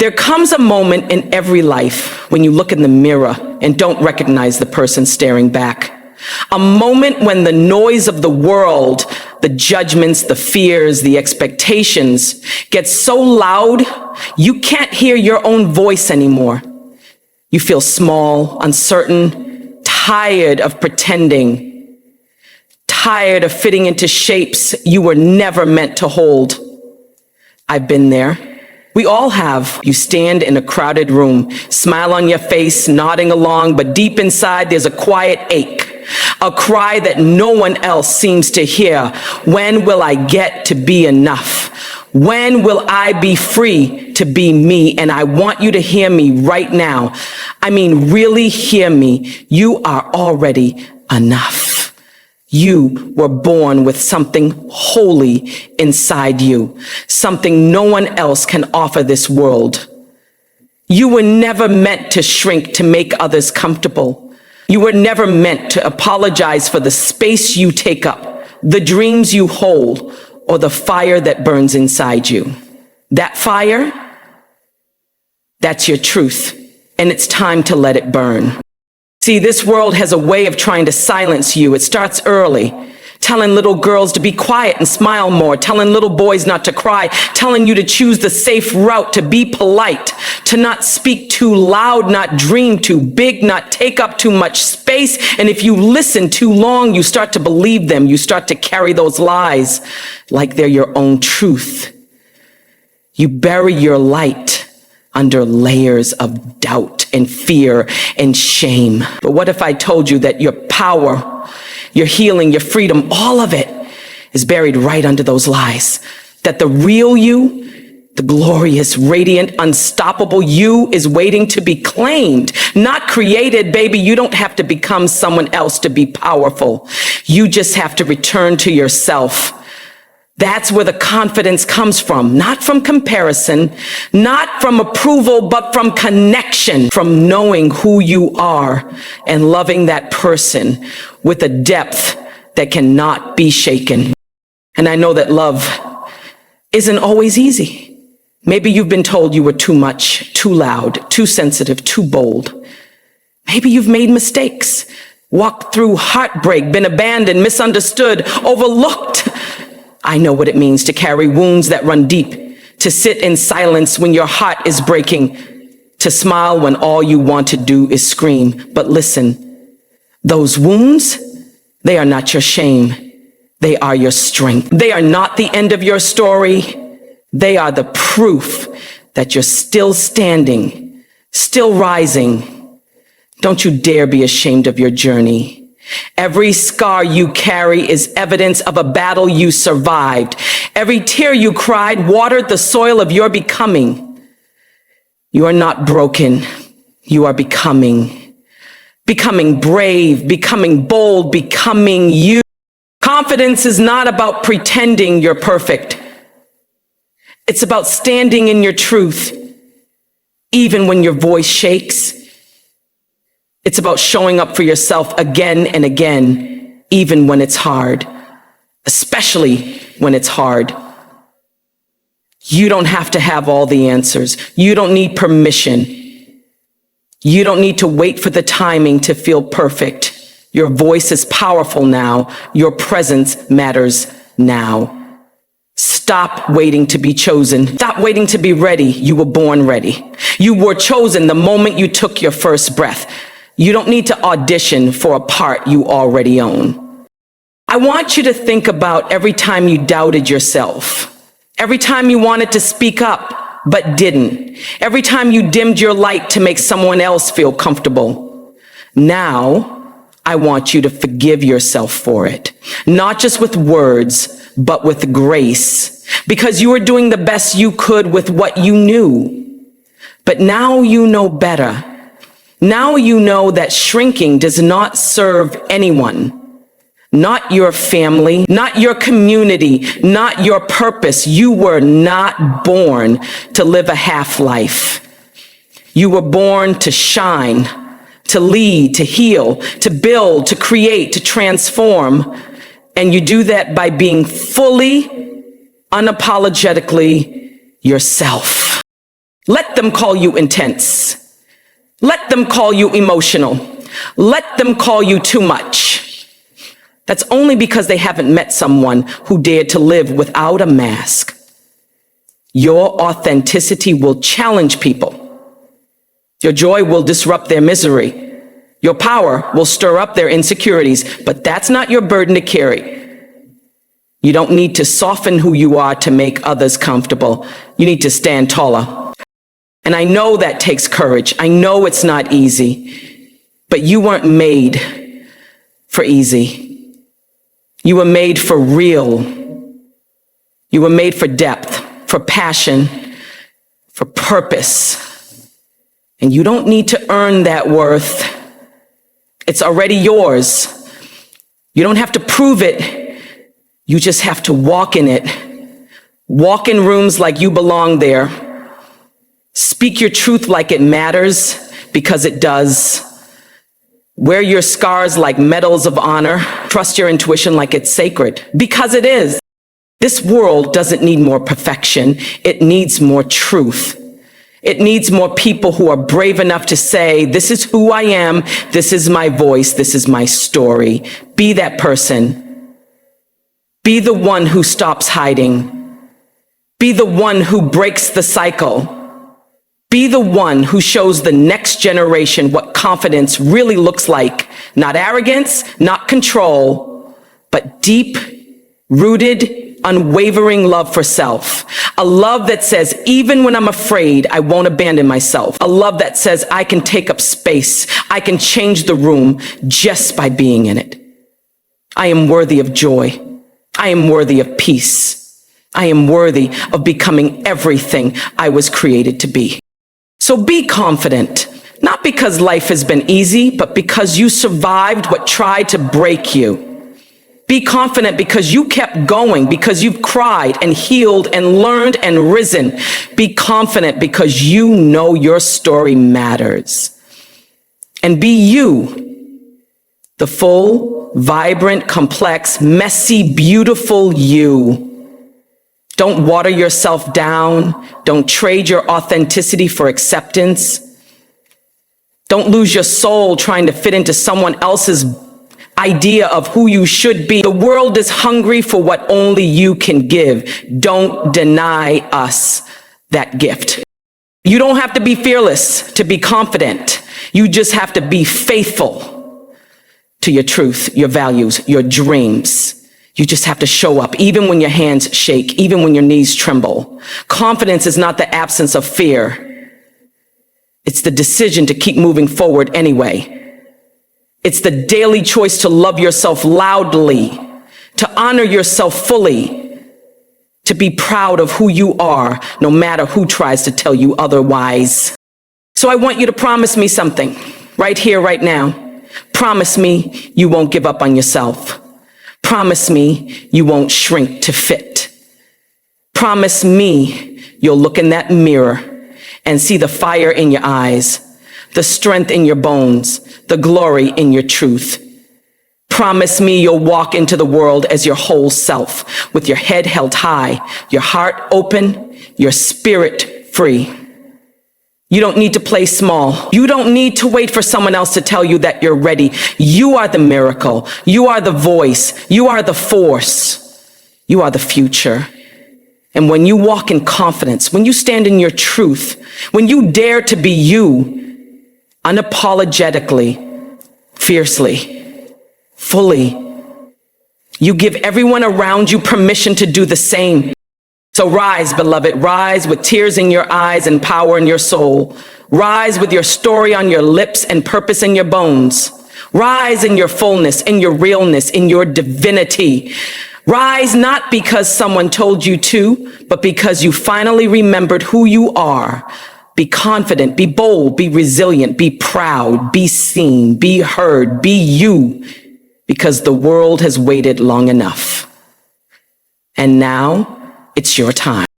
There comes a moment in every life when you look in the mirror and don't recognize the person staring back. A moment when the noise of the world, the judgments, the fears, the expectations gets so loud, you can't hear your own voice anymore. You feel small, uncertain, tired of pretending, tired of fitting into shapes you were never meant to hold. I've been there. We all have. You stand in a crowded room, smile on your face, nodding along, but deep inside there's a quiet ache, a cry that no one else seems to hear. When will I get to be enough? When will I be free to be me? And I want you to hear me right now. I mean, really hear me. You are already enough. You were born with something holy inside you, something no one else can offer this world. You were never meant to shrink to make others comfortable. You were never meant to apologize for the space you take up, the dreams you hold, or the fire that burns inside you. That fire, that's your truth, and it's time to let it burn. See, this world has a way of trying to silence you. It starts early, telling little girls to be quiet and smile more, telling little boys not to cry, telling you to choose the safe route, to be polite, to not speak too loud, not dream too big, not take up too much space. And if you listen too long, you start to believe them. You start to carry those lies like they're your own truth. You bury your light under layers of doubt and fear and shame. But what if I told you that your power, your healing, your freedom, all of it is buried right under those lies? That the real you, the glorious, radiant, unstoppable you is waiting to be claimed, not created, baby. You don't have to become someone else to be powerful. You just have to return to yourself. That's where the confidence comes from, not from comparison, not from approval, but from connection, from knowing who you are and loving that person with a depth that cannot be shaken. And I know that love isn't always easy. Maybe you've been told you were too much, too loud, too sensitive, too bold. Maybe you've made mistakes, walked through heartbreak, been abandoned, misunderstood, overlooked. I know what it means to carry wounds that run deep, to sit in silence when your heart is breaking, to smile when all you want to do is scream. But listen, those wounds, they are not your shame. They are your strength. They are not the end of your story. They are the proof that you're still standing, still rising. Don't you dare be ashamed of your journey. Every scar you carry is evidence of a battle you survived. Every tear you cried watered the soil of your becoming. You are not broken. You are becoming. Becoming brave, becoming bold, becoming you. Confidence is not about pretending you're perfect. It's about standing in your truth, even when your voice shakes. It's about showing up for yourself again and again, even when it's hard, especially when it's hard. You don't have to have all the answers. You don't need permission. You don't need to wait for the timing to feel perfect. Your voice is powerful now. Your presence matters now. Stop waiting to be chosen. Stop waiting to be ready. You were born ready. You were chosen the moment you took your first breath. You don't need to audition for a part you already own. I want you to think about every time you doubted yourself, every time you wanted to speak up but didn't, every time you dimmed your light to make someone else feel comfortable. Now, I want you to forgive yourself for it, not just with words, but with grace, because you were doing the best you could with what you knew. But now you know better. Now you know that shrinking does not serve anyone, not your family, not your community, not your purpose. You were not born to live a half life. You were born to shine, to lead, to heal, to build, to create, to transform. And you do that by being fully, unapologetically yourself. Let them call you intense. Let them call you emotional. Let them call you too much. That's only because they haven't met someone who dared to live without a mask. Your authenticity will challenge people. Your joy will disrupt their misery. Your power will stir up their insecurities, but that's not your burden to carry. You don't need to soften who you are to make others comfortable. You need to stand taller. And I know that takes courage. I know it's not easy, but you weren't made for easy. You were made for real. You were made for depth, for passion, for purpose. And you don't need to earn that worth. It's already yours. You don't have to prove it. You just have to walk in it. Walk in rooms like you belong there. Speak your truth like it matters, because it does. Wear your scars like medals of honor. Trust your intuition like it's sacred, because it is. This world doesn't need more perfection. It needs more truth. It needs more people who are brave enough to say, this is who I am, this is my voice, this is my story. Be that person. Be the one who stops hiding. Be the one who breaks the cycle. Be the one who shows the next generation what confidence really looks like. Not arrogance, not control, but deep, rooted, unwavering love for self. A love that says, even when I'm afraid, I won't abandon myself. A love that says, I can take up space. I can change the room just by being in it. I am worthy of joy. I am worthy of peace. I am worthy of becoming everything I was created to be. So be confident, not because life has been easy, but because you survived what tried to break you. Be confident because you kept going, because you've cried and healed and learned and risen. Be confident because you know your story matters. And be you, the full, vibrant, complex, messy, beautiful you. Don't water yourself down. Don't trade your authenticity for acceptance. Don't lose your soul trying to fit into someone else's idea of who you should be. The world is hungry for what only you can give. Don't deny us that gift. You don't have to be fearless to be confident. You just have to be faithful to your truth, your values, your dreams. You just have to show up, even when your hands shake, even when your knees tremble. Confidence is not the absence of fear. It's the decision to keep moving forward anyway. It's the daily choice to love yourself loudly, to honor yourself fully, to be proud of who you are, no matter who tries to tell you otherwise. So I want you to promise me something right here, right now. Promise me you won't give up on yourself. Promise me you won't shrink to fit. Promise me you'll look in that mirror and see the fire in your eyes, the strength in your bones, the glory in your truth. Promise me you'll walk into the world as your whole self, with your head held high, your heart open, your spirit free. You don't need to play small. You don't need to wait for someone else to tell you that you're ready. You are the miracle. You are the voice. You are the force. You are the future. And when you walk in confidence, when you stand in your truth, when you dare to be you, unapologetically, fiercely, fully, you give everyone around you permission to do the same. So rise, beloved, rise with tears in your eyes and power in your soul. Rise with your story on your lips and purpose in your bones. Rise in your fullness, in your realness, in your divinity. Rise not because someone told you to, but because you finally remembered who you are. Be confident, be bold, be resilient, be proud, be seen, be heard, be you, because the world has waited long enough. And now, it's your time.